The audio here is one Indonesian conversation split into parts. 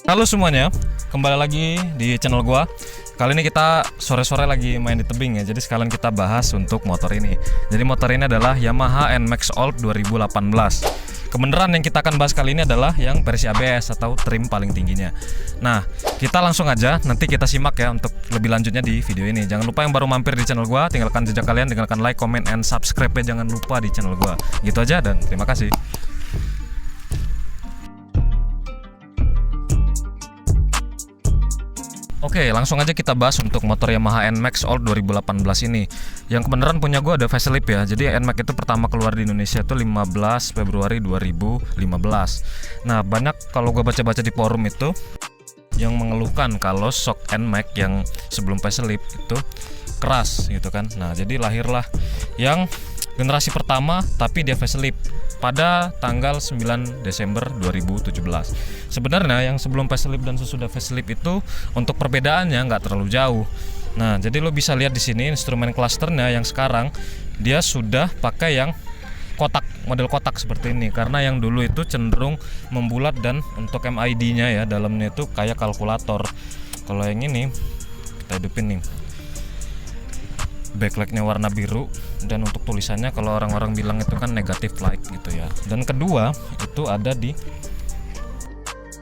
Halo semuanya, kembali lagi di channel gua. Kali ini kita sore-sore lagi main di tebing ya. Jadi sekalian kita bahas untuk motor ini. Jadi motor ini adalah Yamaha NMAX Old 2018. Kebenaran yang kita akan bahas kali ini adalah yang versi ABS atau trim paling tingginya. Nah, kita langsung aja, nanti kita simak ya untuk lebih lanjutnya di video ini. Jangan lupa yang baru mampir di channel gua, tinggalkan jejak kalian, tinggalkan like, comment, and subscribe ya. Jangan lupa di channel gua. Gitu aja dan terima kasih. Oke, langsung aja kita bahas untuk motor Yamaha NMAX Old 2018 ini. Yang kebenaran punya gue ada facelift ya. Jadi NMAX itu pertama keluar di Indonesia itu 15 Februari 2015. Nah, banyak kalau gue baca-baca di forum itu yang mengeluhkan kalau shock NMAX yang sebelum facelift itu keras gitu kan. Nah, jadi lahirlah yang generasi pertama tapi dia facelift pada tanggal 9 Desember 2017. Sebenarnya yang sebelum facelift dan sesudah facelift itu untuk perbedaannya nggak terlalu jauh. Nah, jadi lo bisa lihat di sini instrumen clusternya yang sekarang dia sudah pakai yang kotak, model kotak seperti ini. Karena yang dulu itu cenderung membulat dan untuk MID-nya ya dalamnya itu kayak kalkulator. Kalau yang ini kita hidupin nih. Backlightnya warna biru dan untuk tulisannya kalau orang-orang bilang itu kan negatif light gitu ya. Dan kedua itu ada di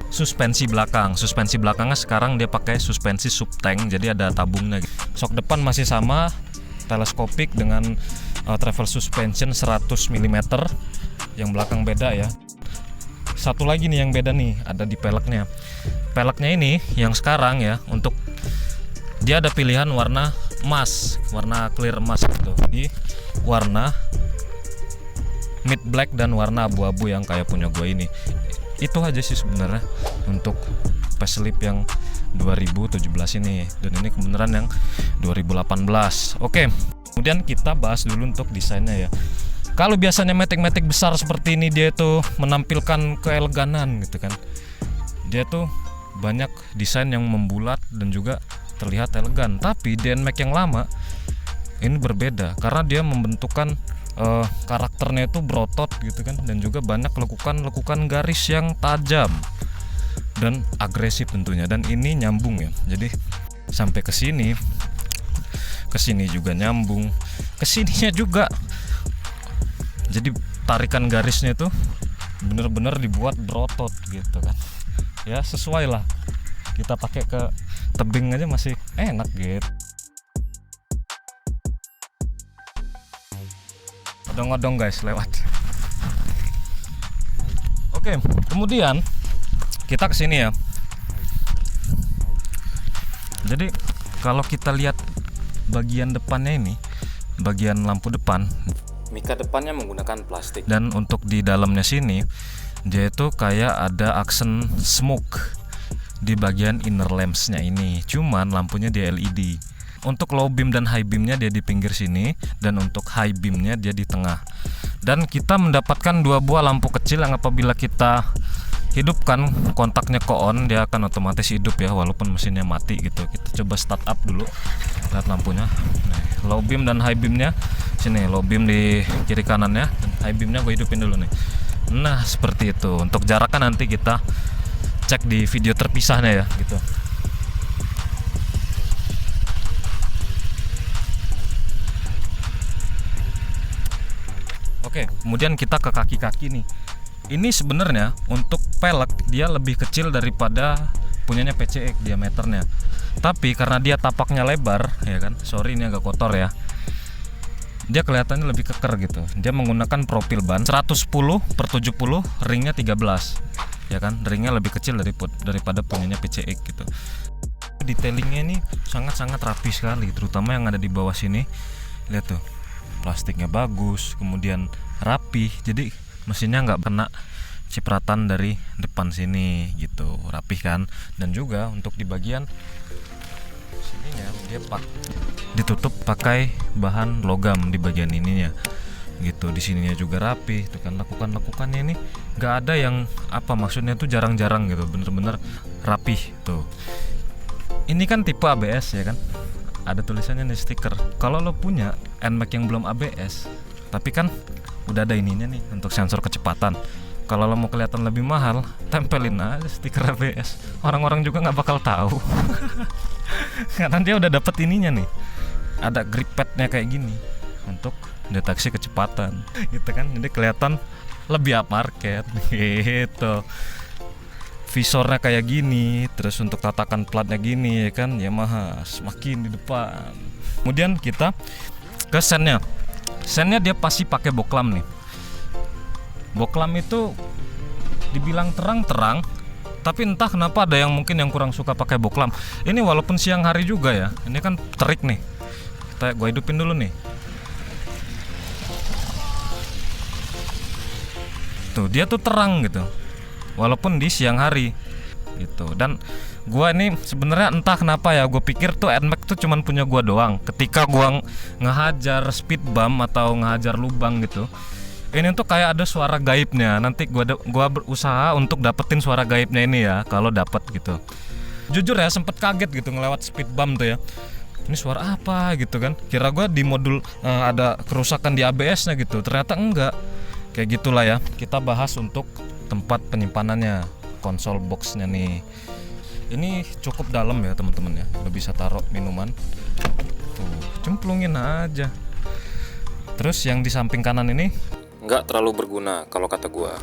suspensi belakang. Suspensi belakangnya sekarang dia pakai suspensi subtank, jadi ada tabungnya gitu. Sok depan masih sama teleskopik dengan travel suspension 100 mm. Yang belakang beda ya. Satu lagi nih yang beda nih ada di peleknya. Peleknya ini yang sekarang ya untuk dia ada pilihan warna emas, warna clear emas gitu. Di warna mid black dan warna abu-abu yang kayak punya gue ini. Itu aja sih sebenarnya untuk facelift yang 2017 ini. Dan ini kebenaran yang 2018. Oke, kemudian kita bahas dulu untuk desainnya ya. Kalau biasanya matic-matic besar seperti ini dia tuh menampilkan keeleganan gitu kan. Dia tuh banyak desain yang membulat dan juga terlihat elegan, tapi di NMAX yang lama ini berbeda karena dia membentukkan karakternya itu berotot gitu kan, dan juga banyak lekukan garis yang tajam dan agresif tentunya, dan ini nyambung ya. Jadi sampai ke sini juga nyambung, ke sininya juga. Jadi tarikan garisnya itu bener-bener dibuat berotot gitu kan. Ya sesuai lah. Kita pakai ke tebing aja masih enak gitu. Odong-odong guys lewat. Oke, kemudian kita kesini ya. Jadi kalau kita lihat bagian depannya ini, bagian lampu depan, mika depannya menggunakan plastik. Dan untuk di dalamnya sini, dia itu kayak ada aksen smoke di bagian inner lamps-nya ini. Cuman lampunya di LED. Untuk low beam dan high beam-nya dia di pinggir sini, dan untuk high beam-nya dia di tengah. Dan kita mendapatkan dua buah lampu kecil yang apabila kita hidupkan kontaknya ke on, dia akan otomatis hidup ya walaupun mesinnya mati gitu. Kita coba start up dulu. Lihat lampunya. Nah, low beam dan high beam-nya sini, low beam di kiri kanannya, dan high beam-nya gue hidupin dulu nih. Nah, seperti itu. Untuk jaraknya nanti kita cek di video terpisahnya ya gitu. Oke, kemudian kita ke kaki-kaki nih. Ini sebenarnya untuk pelek dia lebih kecil daripada punyanya PCX diameternya. Tapi karena dia tapaknya lebar ya kan. Sorry ini agak kotor ya. Dia kelihatannya lebih keker gitu. Dia menggunakan profil ban 110/70, ringnya 13. Ya kan, ringnya lebih kecil daripada punyanya PCX gitu. Detailingnya ini sangat-sangat rapi sekali, terutama yang ada di bawah sini. Lihat tuh, plastiknya bagus, kemudian rapi, jadi mesinnya nggak kena cipratan dari depan sini gitu, rapi kan. Dan juga untuk di bagian sininya dia ditutup pakai bahan logam di bagian ininya gitu. Di sininya juga rapi tuh kan, lekukannya ini nggak ada yang apa, maksudnya tuh jarang-jarang gitu, bener-bener rapih tuh. Ini kan tipe ABS ya kan, ada tulisannya nih stiker. Kalau lo punya NMAX yang belum ABS tapi kan udah ada ininya nih untuk sensor kecepatan, Kalau lo mau kelihatan lebih mahal, tempelin aja stiker ABS. Orang-orang juga nggak bakal tahu. Karena dia udah dapet ininya nih. Ada grip padnya kayak gini untuk deteksi kecepatan, gitu kan. Jadi kelihatan lebih upmarket gitu. Visornya kayak gini, terus untuk tatakan platnya gini ya kan, Yamaha semakin di depan. Kemudian kita ke sennya. Sennya dia pasti pakai boklam nih. Boklam itu dibilang terang-terang, tapi entah kenapa ada yang mungkin yang kurang suka pakai boklam. Ini walaupun siang hari juga ya. Ini kan terik nih. Gue hidupin dulu nih. Tuh, dia tuh terang gitu. Walaupun di siang hari gitu. Dan gua ini sebenarnya entah kenapa ya, gue pikir tuh NMAX tuh cuman punya gua doang. Ketika gua ngehajar speed bump atau ngehajar lubang gitu, ini tuh kayak ada suara gaibnya. Nanti gua berusaha untuk dapetin suara gaibnya ini ya, kalau dapet gitu. Jujur ya, sempet kaget gitu ngelewat speed bump tuh ya. Ini suara apa gitu kan? Kira gua di modul ada kerusakan di ABS-nya gitu. Ternyata enggak. Kayak gitulah ya. Kita bahas untuk tempat penyimpanannya, konsol boxnya nih. Ini cukup dalam ya teman-teman ya. Lo bisa taruh minuman. Tuh, cemplungin aja. Terus yang di samping kanan ini nggak terlalu berguna kalau kata gua,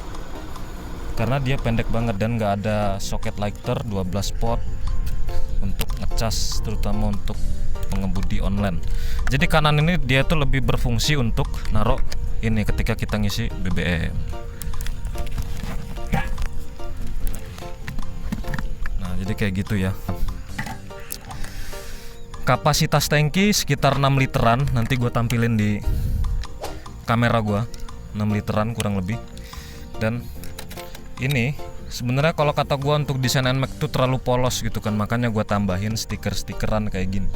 karena dia pendek banget dan nggak ada soket lighter 12 port untuk ngecas, terutama untuk pengemudi online. Jadi kanan ini dia tuh lebih berfungsi untuk naruh ini ketika kita ngisi BBM. Nah jadi kayak gitu ya. Kapasitas tangki sekitar 6 literan. Nanti gue tampilin di kamera gue, 6 literan kurang lebih. Dan ini sebenarnya kalau kata gue untuk desain NMAX itu terlalu polos gitu kan, makanya gue tambahin stiker-stikeran kayak gini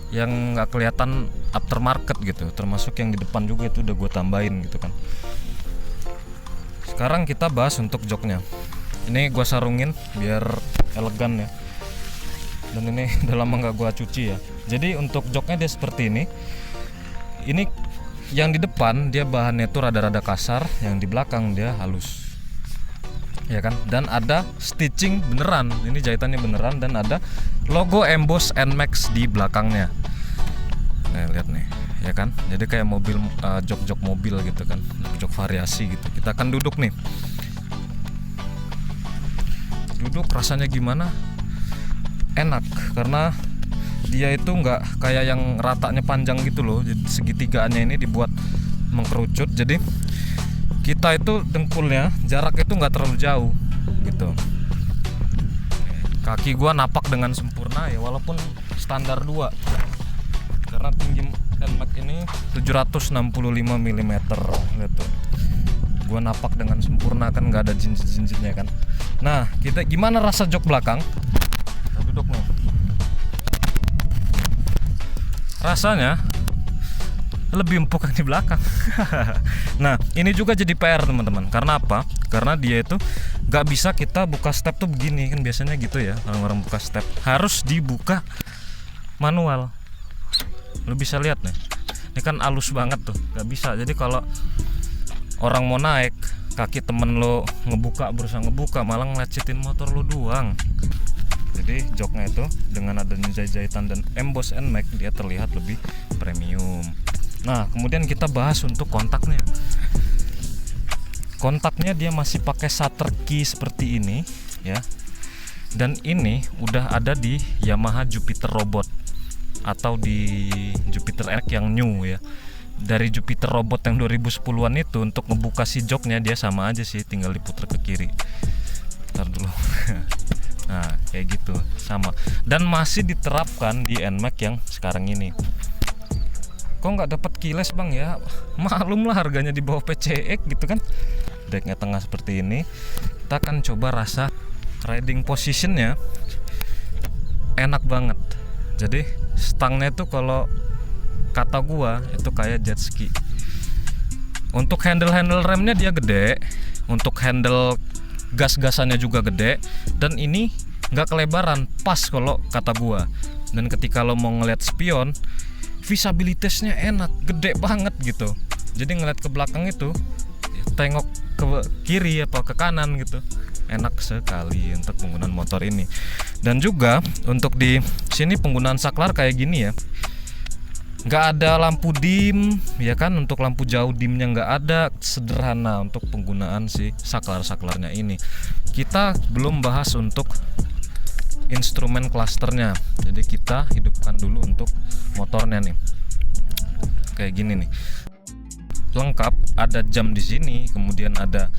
yang nggak kelihatan aftermarket gitu. Termasuk yang di depan juga itu udah gue tambahin gitu kan. Sekarang kita bahas untuk joknya. Ini gue sarungin biar elegan ya. Dan ini udah lama nggak gue cuci ya. Jadi untuk joknya dia seperti ini. Ini yang di depan dia bahannya tuh rada-rada kasar, yang di belakang dia halus, ya kan. Dan ada stitching beneran, ini jahitannya beneran, dan ada logo emboss NMAX di belakangnya. Nah lihat nih, ya kan. Jadi kayak mobil, jok-jok mobil gitu kan, jok variasi gitu. Kita akan duduk nih. Duduk rasanya gimana? Enak, karena dia itu nggak kayak yang ratanya panjang gitu loh. Jadi segitigaannya ini dibuat mengkerucut, jadi kita itu dengkulnya jarak itu nggak terlalu jauh gitu. Kaki gua napak dengan sempurna ya, walaupun standar 2, karena tinggi NMAX ini 765 mm gitu. Gua napak dengan sempurna kan, nggak ada jinjit-jinjitnya kan. Nah kita gimana rasa jok belakang? Kita duduk nih. Rasanya lebih empuk yang di belakang. Nah ini juga jadi PR teman-teman. Karena apa? Karena dia itu nggak bisa kita buka step tuh begini kan, biasanya gitu ya orang-orang buka step, harus dibuka manual. Lo bisa lihat nih, ini kan halus banget tuh, nggak bisa. Jadi kalau orang mau naik, kaki temen lo ngebuka, berusaha ngebuka, malah ngelecetin motor lo doang. Jadi joknya itu dengan adanya jahitan dan emboss NMAX dia terlihat lebih premium. Nah kemudian kita bahas untuk kontaknya. Kontaknya dia masih pakai shutter key seperti ini ya. Dan ini udah ada di Yamaha Jupiter Robot atau di Jupiter X yang new ya. Dari Jupiter Robot yang 2010-an itu, untuk ngebuka si joknya dia sama aja sih, tinggal diputer ke kiri. Bentar dulu. Nah kayak gitu sama, dan masih diterapkan di NMAX yang sekarang ini. Kok nggak dapat keyless bang ya? Maklum lah harganya di bawah PCX gitu kan. Decknya tengah seperti ini. Kita akan coba rasa riding positionnya, enak banget. Jadi stangnya tuh kalau kata gua itu kayak jet ski. Untuk handle remnya dia gede, untuk handle gas-gasannya juga gede, dan ini nggak kelebaran, pas kalau kata gua. Dan ketika lo mau ngeliat spion, visibilitasnya enak, gede banget gitu. Jadi ngeliat ke belakang itu, tengok ke kiri apa ke kanan gitu. Enak sekali untuk penggunaan motor ini. Dan juga untuk di sini penggunaan saklar kayak gini ya, nggak ada lampu dim ya kan, untuk lampu jauh dimnya nggak ada. Sederhana untuk penggunaan si saklarnya ini. Kita belum bahas untuk instrumen klasternya, jadi kita hidupkan dulu untuk motornya nih. Kayak gini nih, lengkap, ada jam di sini, kemudian ada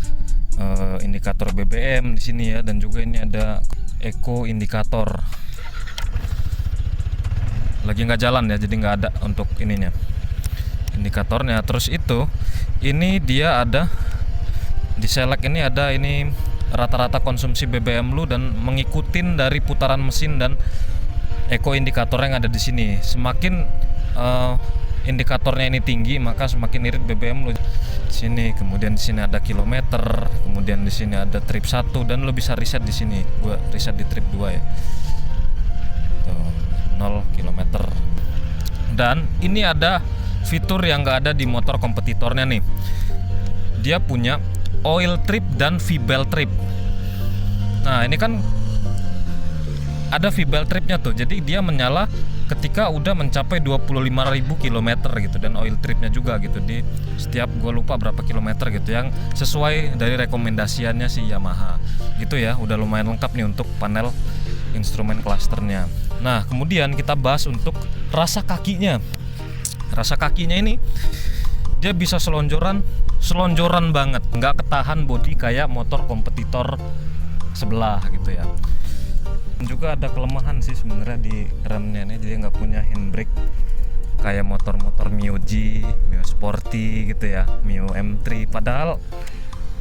indikator BBM di sini ya, dan juga ini ada eco indikator. Lagi nggak jalan ya, jadi nggak ada untuk ininya, indikatornya. Terus ini dia ada di select, ini ada ini rata-rata konsumsi BBM lu dan mengikutin dari putaran mesin dan eco indikator yang ada di sini. Semakin indikatornya ini tinggi, maka semakin irit BBM lu. Sini, kemudian di sini ada kilometer, kemudian di sini ada trip 1, dan lo bisa riset di sini. Gua riset di trip 2 ya. Tuh, 0 km. Dan ini ada fitur yang nggak ada di motor kompetitornya nih. Dia punya oil trip dan V-belt trip. Nah, ini kan ada V-belt tripnya tuh. Jadi dia menyala ketika udah mencapai 25.000 km gitu, dan oil tripnya juga gitu di setiap, gue lupa berapa kilometer gitu, yang sesuai dari rekomendasiannya si Yamaha gitu ya. Udah lumayan lengkap nih untuk panel instrumen klasternya. Nah, kemudian kita bahas untuk rasa kakinya. Rasa kakinya ini dia bisa selonjoran banget, nggak ketahan bodi kayak motor kompetitor sebelah gitu ya. Juga ada kelemahan sih sebenarnya di remnya ini, jadi nggak punya handbrake kayak motor-motor Mio G, Mio Sporty gitu ya, Mio M3. Padahal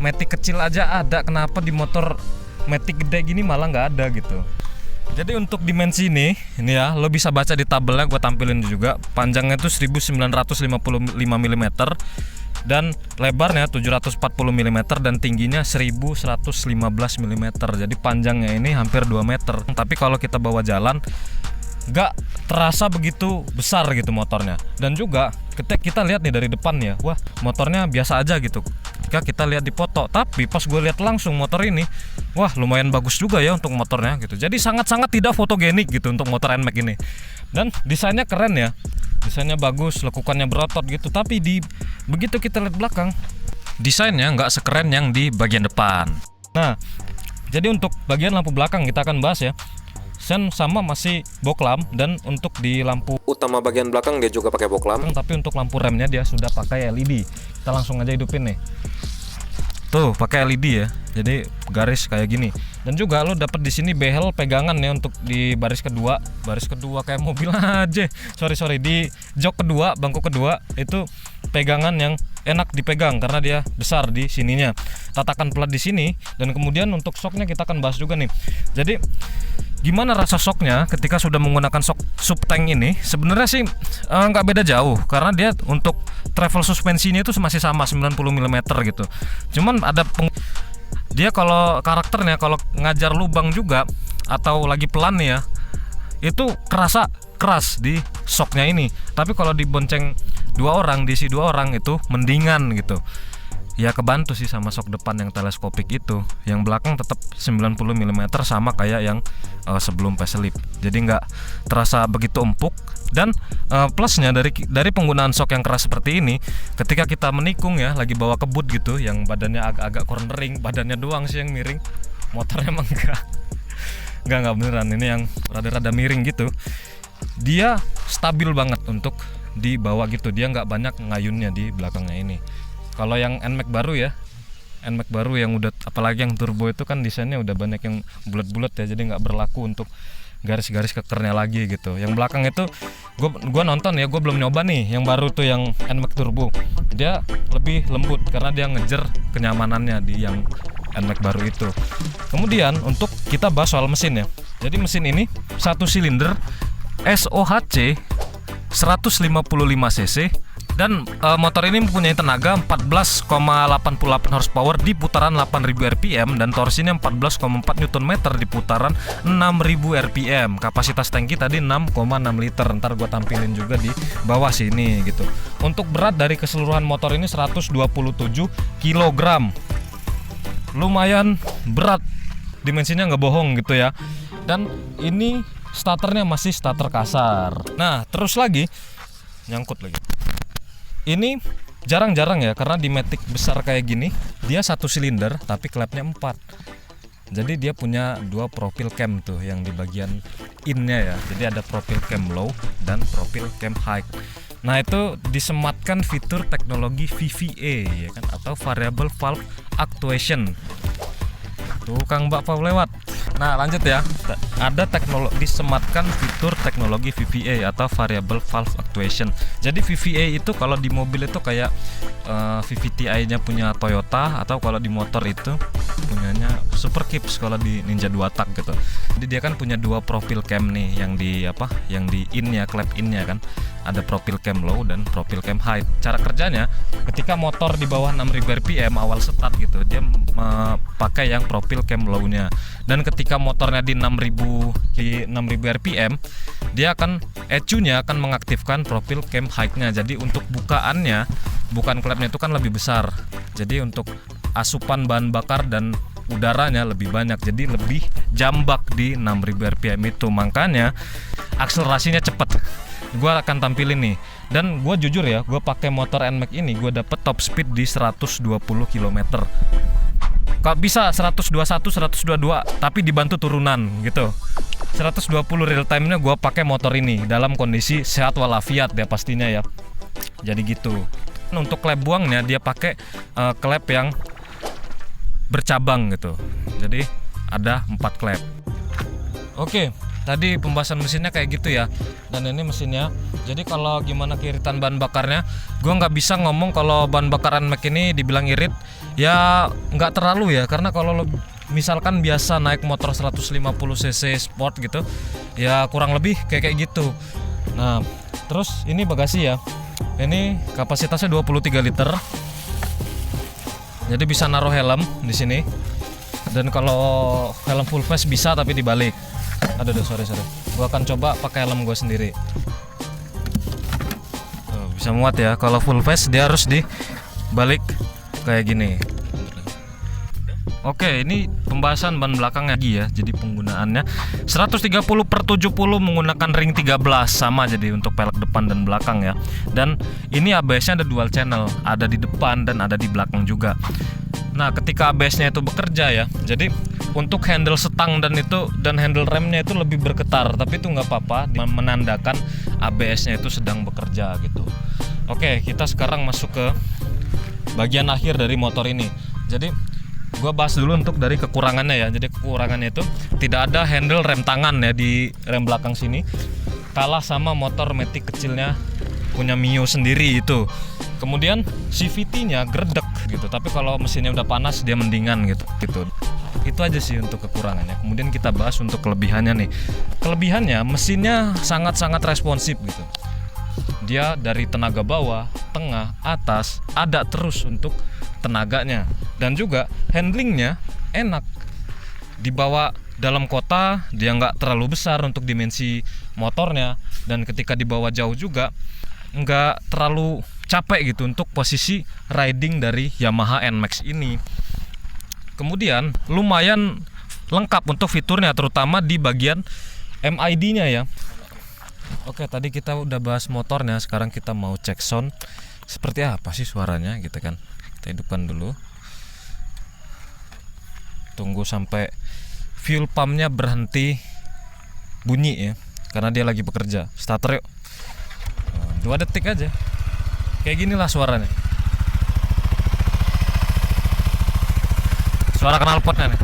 Matic kecil aja ada, kenapa di motor Matic gede gini malah nggak ada gitu. Jadi untuk dimensi ini ya, lo bisa baca di tabelnya, gue tampilin juga. Panjangnya itu 1955 mm dan lebarnya 740 mm dan tingginya 1115 mm. Jadi panjangnya ini hampir 2 meter. Tapi kalau kita bawa jalan nggak terasa begitu besar gitu motornya. Dan juga ketika kita lihat nih dari depan ya, wah motornya biasa aja gitu ketika kita lihat di foto. Tapi pas gue lihat langsung motor ini, wah lumayan bagus juga ya untuk motornya gitu. Jadi sangat-sangat tidak fotogenik gitu untuk motor NMAX ini. Dan desainnya keren ya, desainnya bagus, lekukannya berotot gitu. Tapi begitu kita lihat belakang, desainnya nggak sekeren yang di bagian depan. Nah, jadi untuk bagian lampu belakang kita akan bahas ya. Sen sama masih boklam, dan untuk di lampu utama bagian belakang dia juga pakai boklam. Tapi untuk lampu remnya dia sudah pakai LED. Kita langsung aja hidupin nih. Tuh pakai LED ya, jadi garis kayak gini. Dan juga lo dapet di sini behel pegangan ya untuk di baris kedua kayak mobil aja. Sorry di jok kedua, bangku kedua itu pegangan yang enak dipegang karena dia besar di sininya. Tatakan plat di sini, dan kemudian untuk shocknya kita akan bahas juga nih. Jadi gimana rasa shocknya ketika sudah menggunakan shock sub tank ini? Sebenarnya sih nggak beda jauh, karena dia untuk travel suspensinya itu masih sama 90 mm gitu. Cuman ada dia kalau karakternya kalau ngajar lubang juga atau lagi pelan nih ya, itu kerasa keras di shocknya ini. Tapi kalau dibonceng diisi dua orang itu mendingan gitu. Ya kebantu sih sama shock depan yang teleskopik itu. Yang belakang tetap 90 mm sama kayak yang sebelum facelift. Jadi nggak terasa begitu empuk. Dan plusnya dari penggunaan shock yang keras seperti ini, ketika kita menikung ya, lagi bawa kebut gitu, yang badannya agak-agak cornering, badannya doang sih yang miring, motornya emang enggak beneran, ini yang rada-rada miring gitu. Dia stabil banget untuk dibawa gitu, dia nggak banyak ngayunnya di belakangnya ini. Kalau yang NMAX baru ya, NMAX baru yang udah, apalagi yang turbo itu kan desainnya udah banyak yang bulat-bulat ya, jadi nggak berlaku untuk garis-garis kekernya lagi gitu. Yang belakang itu gue nonton ya, gue belum nyoba nih yang baru tuh yang NMAX turbo. Dia lebih lembut karena dia ngejar kenyamanannya di yang NMAX baru itu. Kemudian untuk kita bahas soal mesin ya. Jadi mesin ini 1 silinder SOHC 155 cc. Dan motor ini mempunyai tenaga 14,88 horsepower di putaran 8.000 rpm dan torsinya 14,4 Nm di putaran 6.000 rpm. Kapasitas tangki tadi 6,6 liter. Ntar gue tampilin juga di bawah sini gitu. Untuk berat dari keseluruhan motor ini 127 kg. lumayan berat, dimensinya nggak bohong gitu ya. Dan ini starternya masih starter kasar. Nah terus lagi nyangkut lagi. Ini jarang-jarang ya, karena di Matic besar kayak gini dia 1 silinder tapi klepnya 4. Jadi dia punya 2 profil cam tuh yang di bagian innya ya. Jadi ada profil cam low dan profil cam high. Nah itu disematkan fitur teknologi VVA ya kan, atau variable valve actuation. Tuh Kang Bakpao lewat. Nah lanjut ya, ada teknologi disematkan fitur teknologi VVA atau variable valve actuation. Jadi VVA itu kalau di mobil itu kayak VVTi-nya punya Toyota, atau kalau di motor itu punyanya Super Kips kalau di Ninja 2 tak gitu. Jadi dia kan punya 2 profil cam nih, yang di yang di in-nya, klep in-nya kan. Ada profil cam low dan profil cam high. Cara kerjanya, ketika motor di bawah 6000 rpm awal start gitu, dia pakai yang profil cam low-nya. Dan ketika motornya di 6000 rpm, dia akan ECU-nya akan mengaktifkan profil cam high-nya. Jadi untuk bukaannya, bukan klepnya itu kan lebih besar. Jadi untuk asupan bahan bakar dan udaranya lebih banyak, jadi lebih jambak di 6000 rpm itu. Makanya akselerasinya cepat. Gue akan tampilin nih. Dan gue jujur ya, gue pakai motor NMAX ini gue dapet top speed di 120 km. Kalau bisa 121, 122, tapi dibantu turunan gitu. 120 real time-nya gue pakai motor ini dalam kondisi sehat walafiat ya pastinya ya. Jadi gitu. Untuk klep buangnya dia pakai klep yang bercabang gitu. Jadi ada 4 klep. Oke, tadi pembahasan mesinnya kayak gitu ya. Dan ini mesinnya. Jadi kalau gimana keiritan bahan bakarnya, gue nggak bisa ngomong kalau bahan bakaran NMAX ini dibilang irit. Ya nggak terlalu ya, karena kalau misalkan biasa naik motor 150 cc sport gitu, ya kurang lebih kayak gitu. Nah terus ini bagasi ya. Ini kapasitasnya 23 liter. Jadi bisa naruh helm di sini. Dan kalau helm full face bisa, tapi dibalik. Aduh, sorry. Gua akan coba pakai helm gue sendiri. Tuh, bisa muat ya. Kalau full face dia harus dibalik kayak gini. Oke, ini pembahasan ban belakang lagi ya. Jadi penggunaannya 130/70 menggunakan ring 13 sama, jadi untuk pelek depan dan belakang ya. Dan ini ABS-nya ada dual channel, ada di depan dan ada di belakang juga. Nah, ketika ABS-nya itu bekerja ya, jadi untuk handle setang dan handle remnya itu lebih bergetar, tapi itu nggak apa-apa, menandakan ABS-nya itu sedang bekerja gitu. Oke, kita sekarang masuk ke bagian akhir dari motor ini. Jadi gue bahas dulu untuk dari kekurangannya ya. Jadi kekurangannya itu tidak ada handle rem tangan ya di rem belakang sini. Kalah sama motor Matic kecilnya punya Mio sendiri itu. Kemudian CVT-nya gredek gitu. Tapi kalau mesinnya udah panas dia mendingan gitu. Itu aja sih untuk kekurangannya. Kemudian kita bahas untuk kelebihannya nih. Kelebihannya mesinnya sangat-sangat responsif gitu. Dia dari tenaga bawah, tengah, atas ada terus untuk tenaganya. Dan juga handlingnya enak. Dibawa dalam kota dia nggak terlalu besar untuk dimensi motornya. Dan ketika dibawa jauh juga nggak terlalu capek gitu untuk posisi riding dari Yamaha NMAX ini. Kemudian lumayan lengkap untuk fiturnya, terutama di bagian MID-nya ya. Oke, tadi kita udah bahas motornya, sekarang kita mau cek sound. Seperti apa sih suaranya gitu kan. Kita hidupkan dulu. Tunggu sampai fuel pumpnya berhenti bunyi ya, karena dia lagi bekerja. Starter yuk. 2 detik aja. Kayak ginilah suaranya. Suara knalpotnya nih.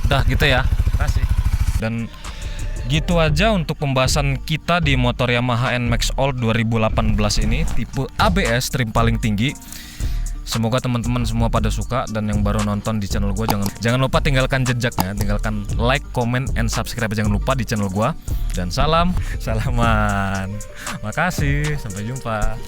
Udah gitu ya. Kasih. Dan gitu aja untuk pembahasan kita di motor Yamaha NMAX All 2018 ini, tipe ABS trim paling tinggi. Semoga teman-teman semua pada suka, dan yang baru nonton di channel gue jangan lupa tinggalkan jejaknya, tinggalkan like, comment, and subscribe jangan lupa di channel gue. Dan salaman. Makasih, sampai jumpa.